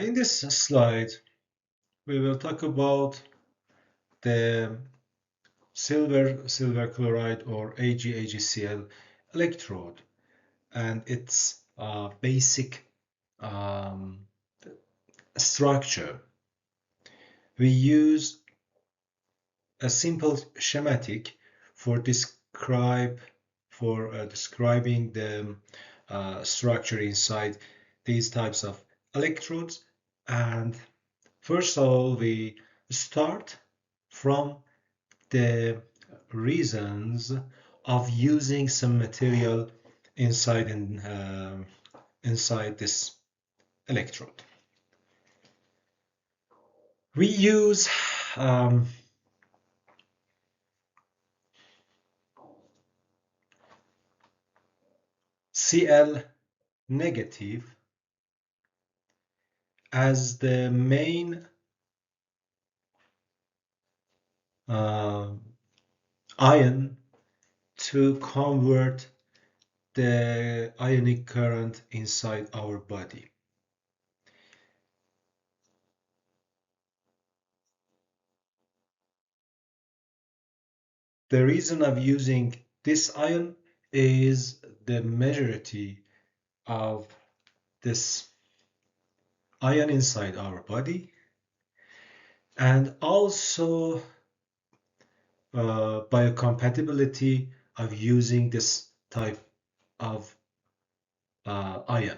In this slide, we will talk about the silver chloride or AgAgCl electrode and its basic structure. We use a simple schematic for describing the structure inside these types of electrodes. And first of all, we start from the reasons of using some material inside this electrode. We use Cl negative as the main ion to convert the ionic current inside our body. The reason of using this ion is the majority of this ion inside our body, and also biocompatibility of using this type of ion.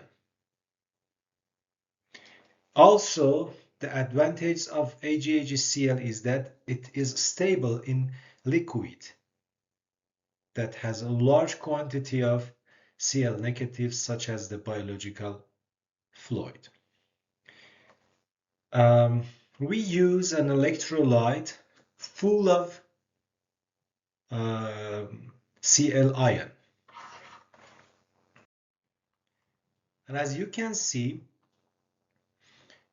Also, the advantage of AgAgCl is that it is stable in liquid that has a large quantity of Cl negatives, such as the biological fluid. We use an electrolyte full of Cl ion. And as you can see,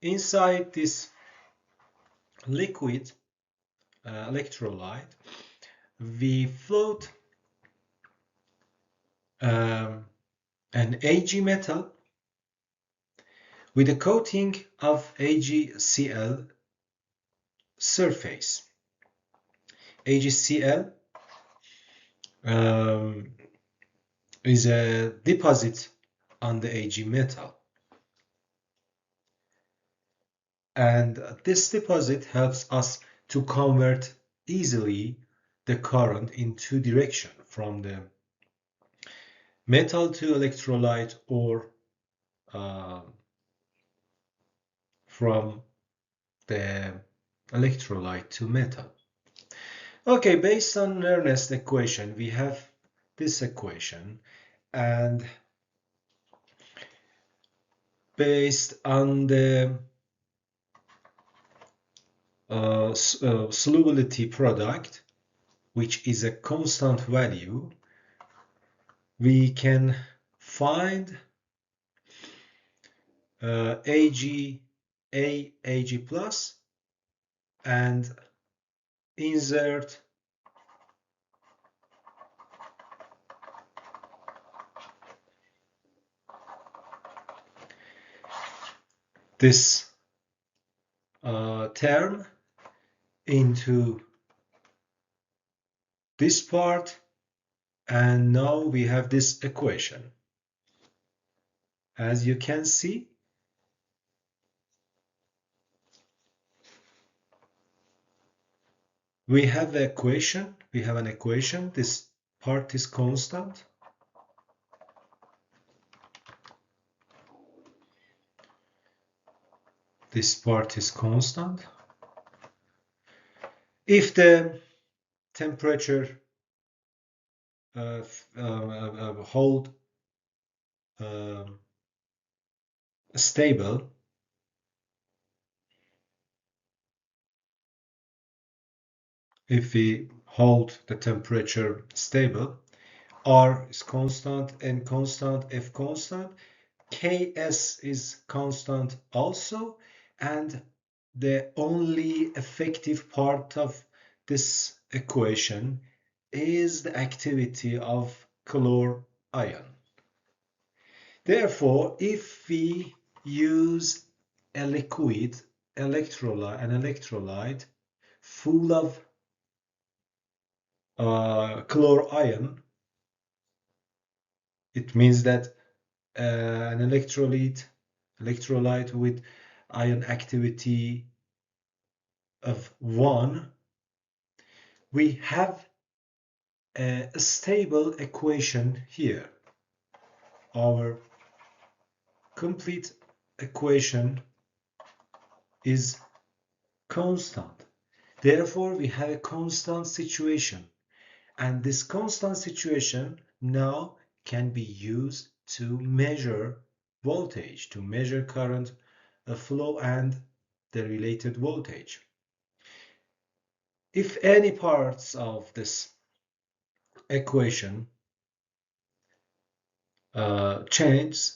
inside this liquid electrolyte, we float an Ag metal with a coating of AgCl surface. AgCl is a deposit on the Ag metal, and this deposit helps us to convert easily the current in two directions, from the metal to electrolyte, or from the electrolyte to metal. Okay, based on Ernest's equation, we have this equation, and based on the solubility product, which is a constant value, we can find Ag plus, and insert this term into this part, and now we have this equation. As you can see, we have an equation. This part is constant. This part is constant. If the temperature hold stable, if we hold the temperature stable, R is constant, N constant, F constant, Ks is constant also, and the only effective part of this equation is the activity of chlor ion. Therefore, if we use a liquid electrolyte, an electrolyte full of chlor ion, it means that an electrolyte with ion activity of 1, we have a stable equation here. Our complete equation is constant. Therefore, we have a constant situation. And this constant situation now can be used to measure voltage, to measure current flow and the related voltage. If any parts of this equation change,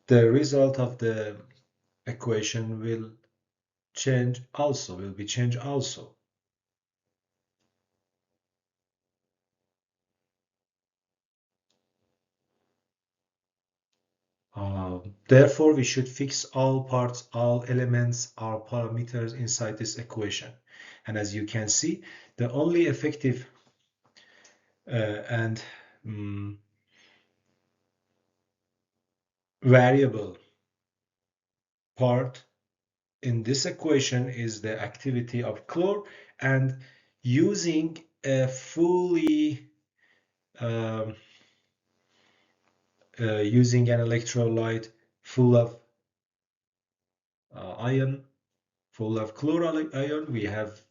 the result of the equation will be changed also. Therefore, we should fix all parts, all elements, our parameters inside this equation. And as you can see, the only effective and variable part in this equation is the activity of chlor, and using a fully using an electrolyte full of ion, full of chlor ion, we have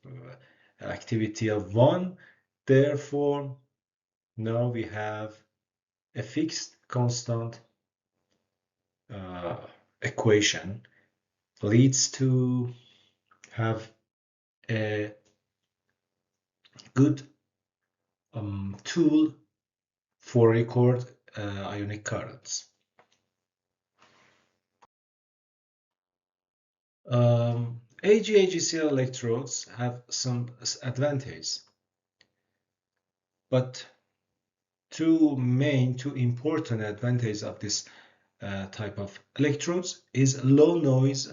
activity of 1. Therefore, now we have a fixed constant equation, leads to have a good tool for record ionic currents. AgAgCl electrodes have some advantages, but two important advantages of this type of electrodes is low noise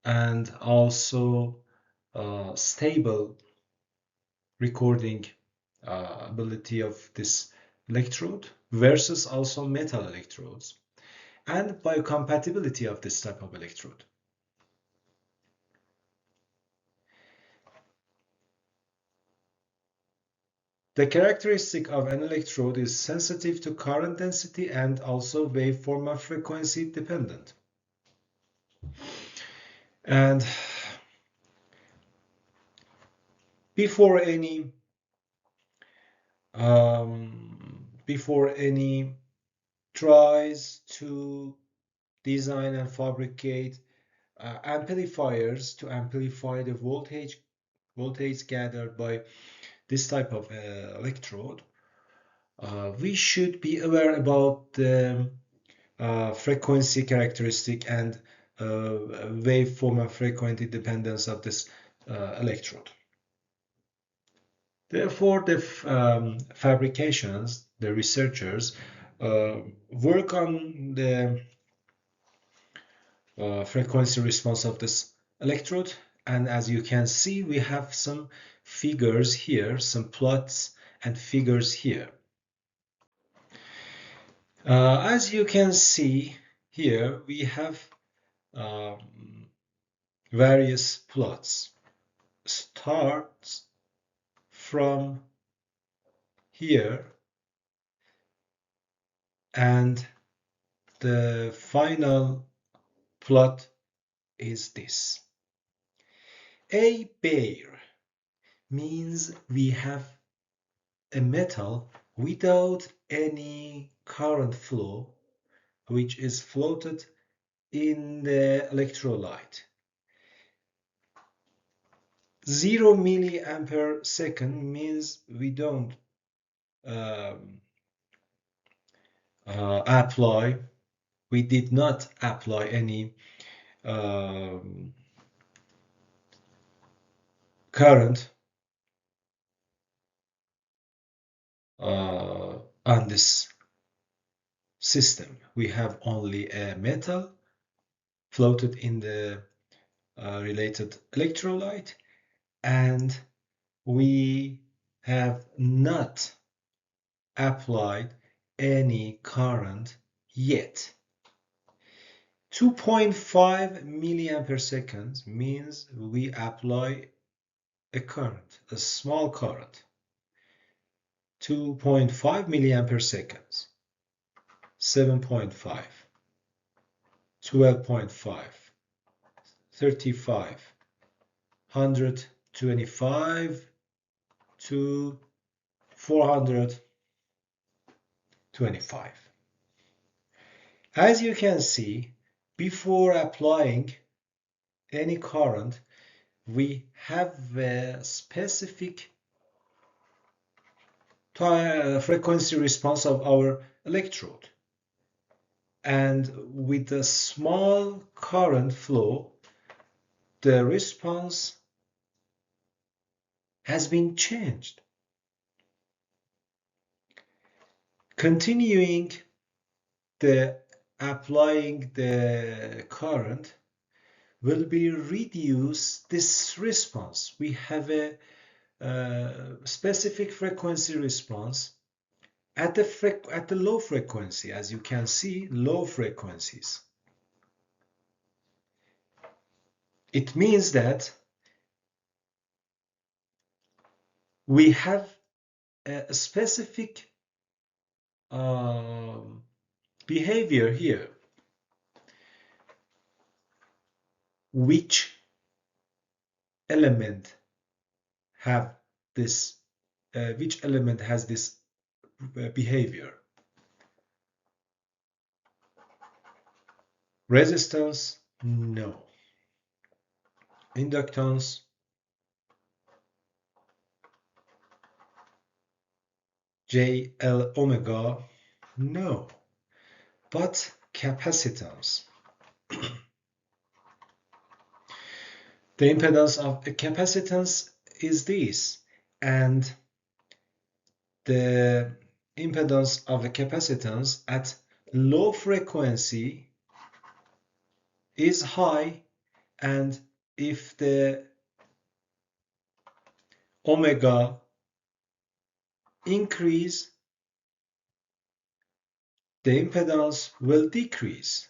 and also stable recording ability of this electrode versus also metal electrodes, and biocompatibility of this type of electrode. The characteristic of an electrode is sensitive to current density and also waveform and frequency dependent. And before any tries to design and fabricate amplifiers to amplify the voltage gathered by this type of electrode, we should be aware about the frequency characteristic and waveform and frequency dependence of this electrode. Therefore, the fabrications, the researchers work on the frequency response of this electrode, and as you can see, we have some figures here, some plots and figures here. As you can see here, we have various plots. Starts from here, and the final plot is this. A bare means we have a metal without any current flow, which is floated in the electrolyte. 0 milliampere second means we don't we did not apply any current on this system. We have only a metal floated in the related electrolyte, and we have not applied any current yet. 2.5 milliampere seconds means we apply a current, a small current. 2.5 milliampere seconds, 7.5, 12.5, 35, 125 to 425. As you can see, before applying any current, we have a specific frequency response of our electrode. And with a small current flow, the response has been changed. Continuing applying the current will be reduce this response. We have a specific frequency response at the low frequency, as you can see, low frequencies. It means that we have a specific behavior here, which element have this, which element has this behavior. Resistance, no. Inductance, JL omega, no. But capacitance. The impedance of a capacitance is this, and the impedance of a capacitance at low frequency is high, and if the omega increase, the impedance will decrease.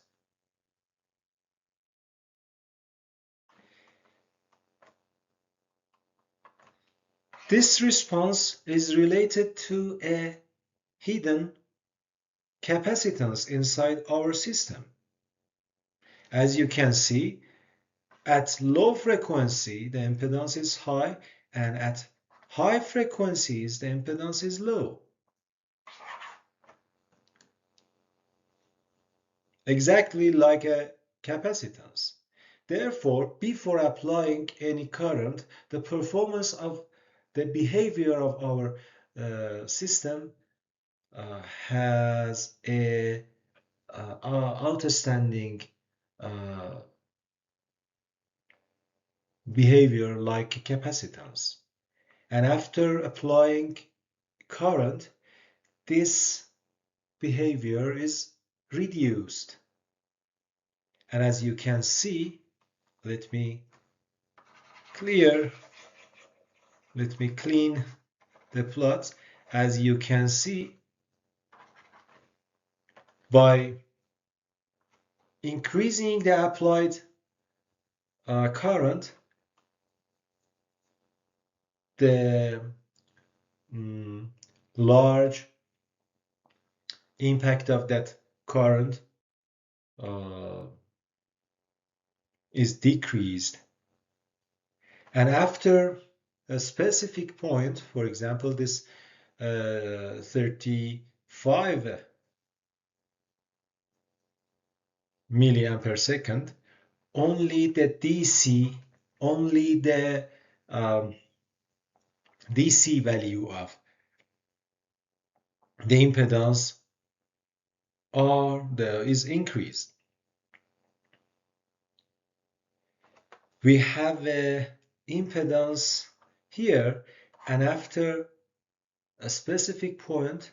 This response is related to a hidden capacitance inside our system. As you can see, at low frequency, the impedance is high, and at high frequencies, the impedance is low. Exactly like a capacitance. Therefore, before applying any current, the performance of the behavior of our system has a outstanding behavior like capacitance. And after applying current, this behavior is reduced. And as you can see, let me clean the plots. As you can see, by increasing the applied current, the large impact of that current is decreased. And after a specific point, for example, this 35 milliampere second, only the DC, only the DC value of the impedance is increased. We have a impedance here, and after a specific point,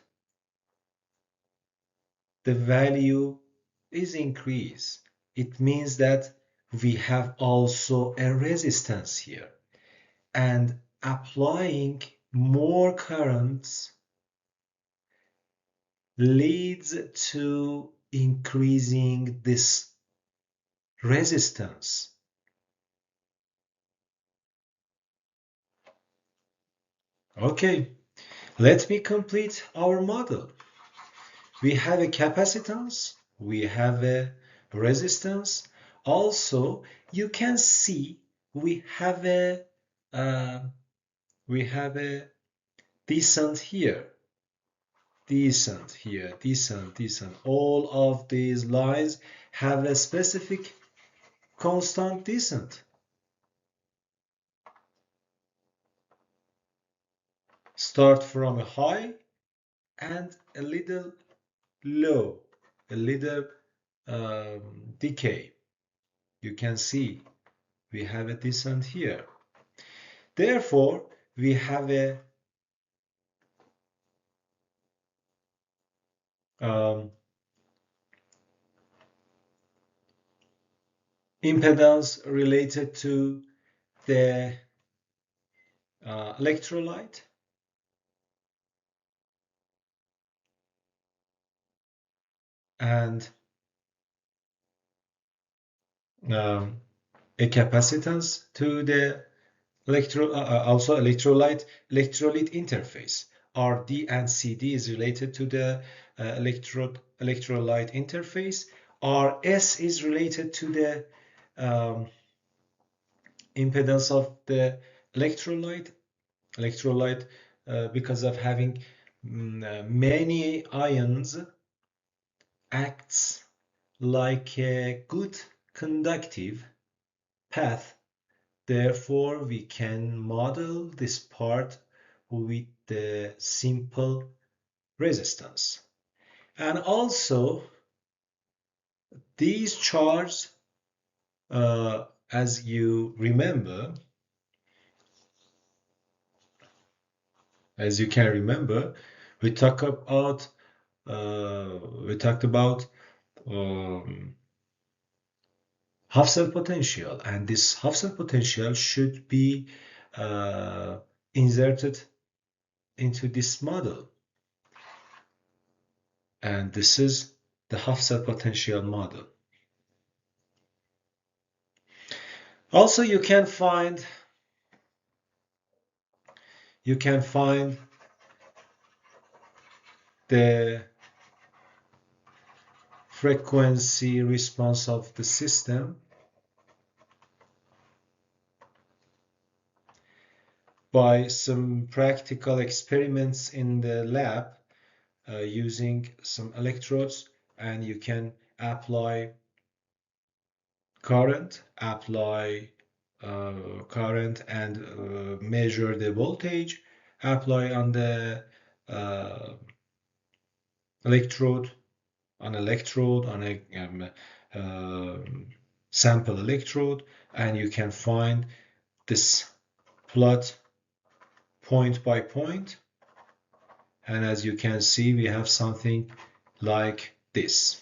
the value is increased. It means that we have also a resistance here, and applying more currents leads to increasing this resistance. Okay, let me complete our model. We have a capacitance, we have a resistance. Also, you can see we have a uh, descent here, descent here, descent, descent. All of these lines have a specific constant descent. Start from a high and a little low, a little decay. You can see we have a descent here. Therefore, we have a impedance related to the electrolyte, and a capacitance to the also electrolyte interface. RD and CD is related to the electrolyte interface. RS is related to the impedance of the electrolyte. Because of having many ions, acts like a good conductive path. Therefore, we can model this part with the simple resistance. And also, these charges, as you remember, as you can remember, we talked about half cell potential, and this half cell potential should be inserted into this model, and this is the half cell potential model. Also, you can find the frequency response of the system by some practical experiments in the lab using some electrodes, and you can apply current and measure the voltage, apply on the uh, electrode on a sample electrode, and you can find this plot point by point, and as you can see, we have something like this.